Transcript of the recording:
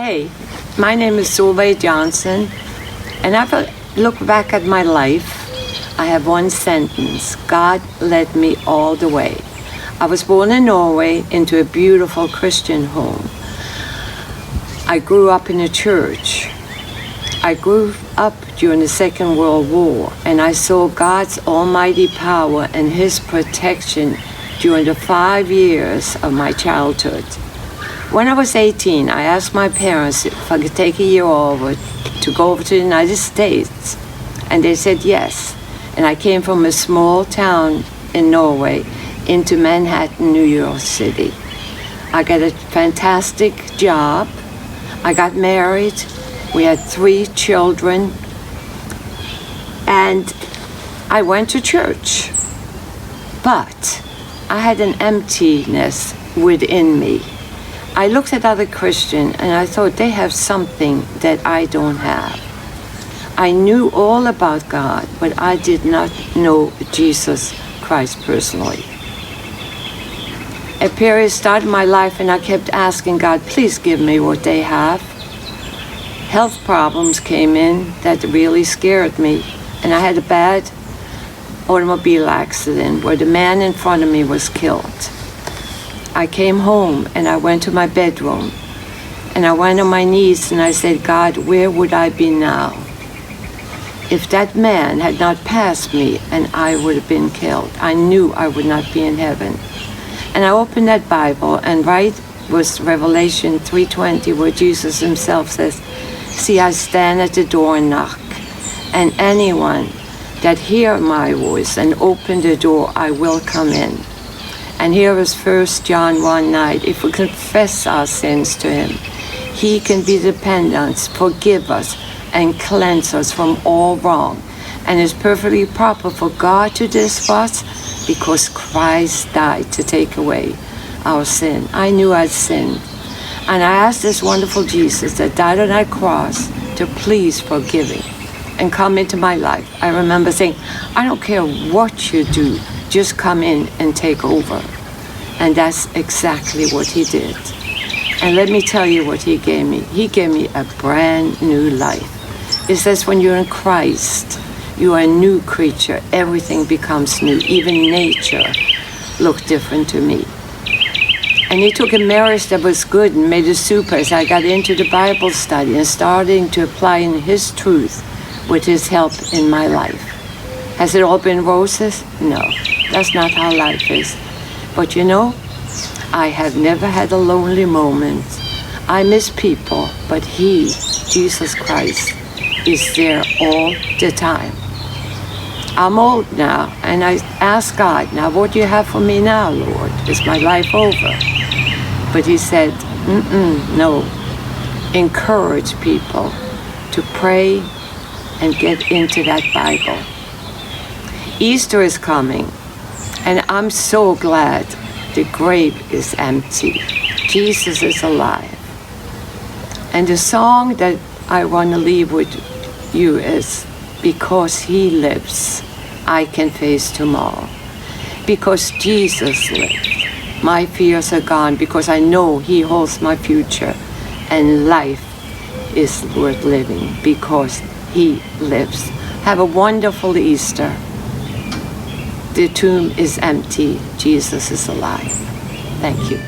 Hey, my name is Solveig Johnson, and if I look back at my life, I have one sentence: God led me all the way. I was born in Norway into a beautiful Christian home. I grew up in a church. I grew up during the Second World War, and I saw God's almighty power and His protection during the 5 years of my childhood. When I was 18, I asked my parents if I could take a year over to go over to the United States, and they said yes. And I came from a small town in Norway into Manhattan, New York City. I got a fantastic job. I got married. We had 3 children, and I went to church. But I had an emptiness within me. I looked at other Christians and I thought they have something that I don't have. I knew all about God, but I did not know Jesus Christ personally. A period started my life and I kept asking God, please give me what they have. Health problems came in that really scared me, and I had a bad automobile accident where the man in front of me was killed. I came home and I went to my bedroom and I went on my knees and I said, God, where would I be now if that man had not passed me and I would have been killed? I knew I would not be in heaven. And I opened that Bible, and right was Revelation 3:20, where Jesus himself says, see, I stand at the door and knock, and anyone that hear my voice and open the door, I will come in. And here is 1 John 1:9. If we confess our sins to Him, He can be dependent, forgive us, and cleanse us from all wrong. And it's perfectly proper for God to do this for us because Christ died to take away our sin. I knew I'd sinned. And I asked this wonderful Jesus that died on that cross to please forgive me and come into my life. I remember saying, I don't care what you do, just come in and take over. And that's exactly what He did. And let me tell you what He gave me. He gave me a brand new life. It says when you're in Christ, you are a new creature. Everything becomes new. Even nature looked different to me. And He took a marriage that was good and made it super as I got into the Bible study and starting to apply in His truth with His help in my life. Has it all been roses? No, that's not how life is. But you know, I have never had a lonely moment. I miss people, but He, Jesus Christ, is there all the time. I'm old now, and I ask God, now what do you have for me now, Lord? Is my life over? But He said, no. Encourage people to pray and get into that Bible. Easter is coming, and I'm so glad the grave is empty. Jesus is alive. And the song that I want to leave with you is, because He lives, I can face tomorrow. Because Jesus lived, my fears are gone, because I know He holds my future, and life is worth living because He lives. Have a wonderful Easter. The tomb is empty. Jesus is alive. Thank you.